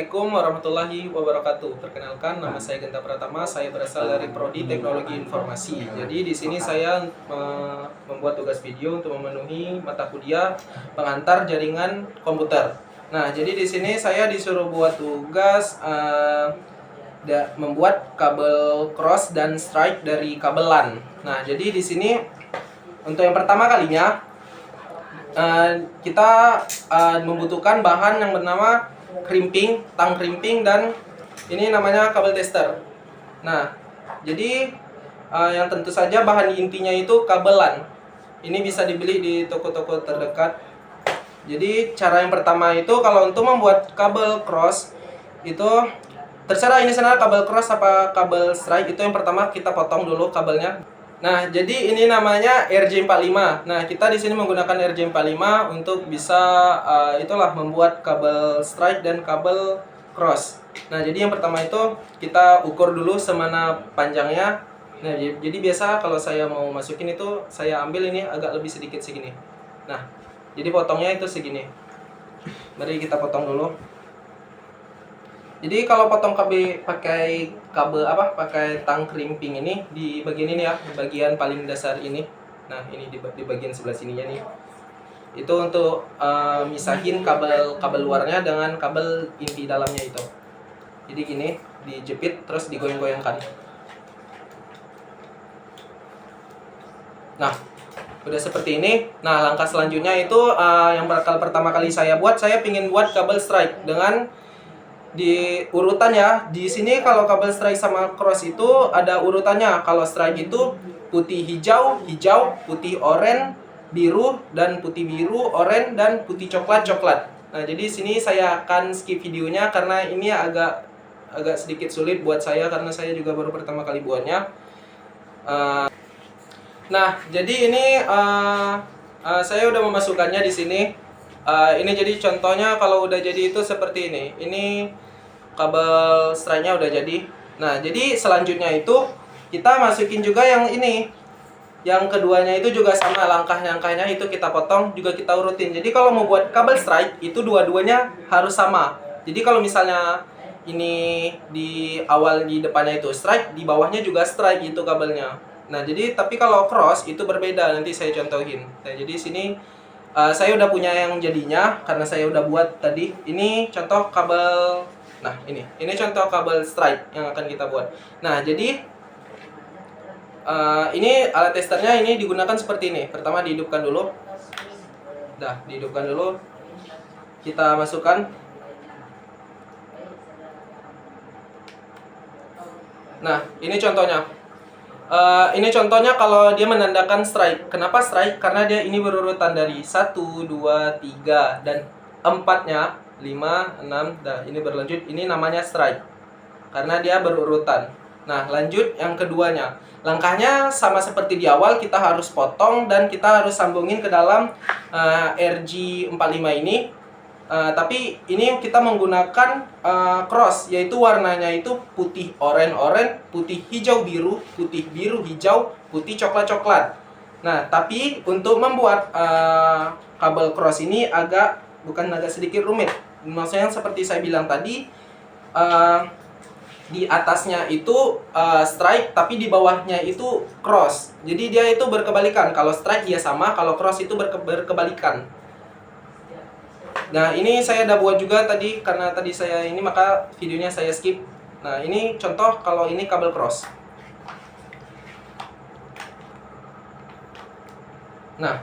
Assalamualaikum warahmatullahi wabarakatuh. Perkenalkan, nama saya Genta Pratama. Saya berasal dari Prodi Teknologi Informasi. Jadi di sini saya membuat tugas video untuk memenuhi mata kuliah pengantar jaringan komputer. Nah, jadi di sini saya disuruh buat tugas membuat kabel cross dan strike dari kabel LAN. Nah, jadi di sini untuk yang pertama kalinya kita membutuhkan bahan yang bernama crimping, tang crimping, dan ini namanya kabel tester. Nah, jadi yang tentu saja bahan intinya itu kabel LAN. Ini bisa dibeli di toko-toko terdekat. Jadi cara yang pertama itu kalau untuk membuat kabel cross itu terserah ini sebenarnya kabel cross apa kabel strike. Itu yang pertama kita potong dulu kabelnya. Nah, jadi ini namanya RJ45. Nah, kita di sini menggunakan RJ45 untuk bisa itulah membuat kabel strike dan kabel cross. Nah, jadi yang pertama itu kita ukur dulu semana panjangnya. Nah, jadi biasa kalau saya mau masukin itu saya ambil ini agak lebih sedikit segini. Nah, jadi potongnya itu segini. Mari kita potong dulu. Jadi kalau potong kabel pakai tang crimping ini di bagian ini ya, di bagian paling dasar ini. Nah, ini di bagian sebelah sininya nih. Itu untuk misahin kabel luarnya dengan kabel inti dalamnya itu. Jadi gini, dijepit terus digoyang-goyangkan. Nah, udah seperti ini. Nah, langkah selanjutnya itu yang pertama kali saya buat, saya pingin buat kabel strike dengan di urutan ya. Di sini kalau kabel strike sama cross itu ada urutannya. Kalau strike itu putih hijau, putih oranye, biru, dan putih biru, oranye, dan putih coklat. Nah, jadi sini saya akan skip videonya karena ini agak sedikit sulit buat saya karena saya juga baru pertama kali buatnya. Nah, jadi ini saya udah memasukkannya di sini. Ini jadi contohnya kalau udah jadi itu seperti ini. Ini kabel strike-nya udah jadi. Nah, jadi selanjutnya itu kita masukin juga yang ini. Yang keduanya itu juga sama, langkahnya itu kita potong, juga kita urutin. Jadi kalau mau buat kabel strike itu dua-duanya harus sama. Jadi kalau misalnya ini di awal di depannya itu strike, di bawahnya juga strike itu kabelnya. Nah, jadi tapi kalau cross itu berbeda, nanti saya contohin. Nah, jadi sini saya udah punya yang jadinya karena saya udah buat tadi. Ini contoh kabel. Nah, ini contoh kabel strike yang akan kita buat. Nah, jadi ini alat testernya ini digunakan seperti ini. Pertama dihidupkan dulu. Dah, dihidupkan dulu. Kita masukkan. Nah, ini contohnya. Ini contohnya kalau dia menandakan strike. Kenapa strike? Karena dia ini berurutan dari 1, 2, 3, dan 4-nya 5, 6, dah ini berlanjut. Ini namanya strike karena dia berurutan. Nah, lanjut yang keduanya. Langkahnya sama seperti di awal, kita harus potong dan kita harus sambungin ke dalam RJ45 ini. Tapi ini kita menggunakan cross, yaitu warnanya itu putih oranye, putih hijau biru, putih biru hijau, putih coklat. Nah, tapi untuk membuat kabel cross ini agak sedikit rumit. Maksudnya seperti saya bilang tadi, di atasnya itu strike, tapi di bawahnya itu cross. Jadi dia itu berkebalikan. Kalau strike dia sama, kalau cross itu berkebalikan. Nah, ini saya udah buat juga tadi, karena tadi saya ini maka videonya saya skip. Nah, ini contoh kalau ini kabel cross. Nah,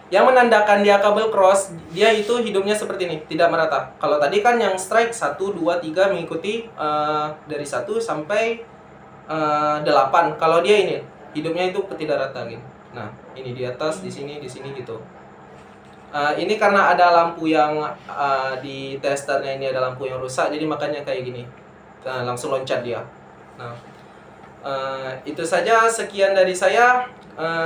yang menandakan dia kabel cross, dia itu hidupnya seperti ini, tidak merata. Kalau tadi kan yang strike 1, 2, 3 mengikuti dari 1 sampai 8. Kalau dia ini hidupnya itu tidak rata gitu. Nah, ini di atas, di sini gitu. Ini karena ada lampu yang di testernya ini ada lampu yang rusak, jadi makanya kayak gini. Nah, langsung loncat dia. Nah, itu saja, sekian dari saya.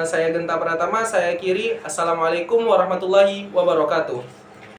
Saya Genta Pratama, saya akhiri. Assalamualaikum warahmatullahi wabarakatuh.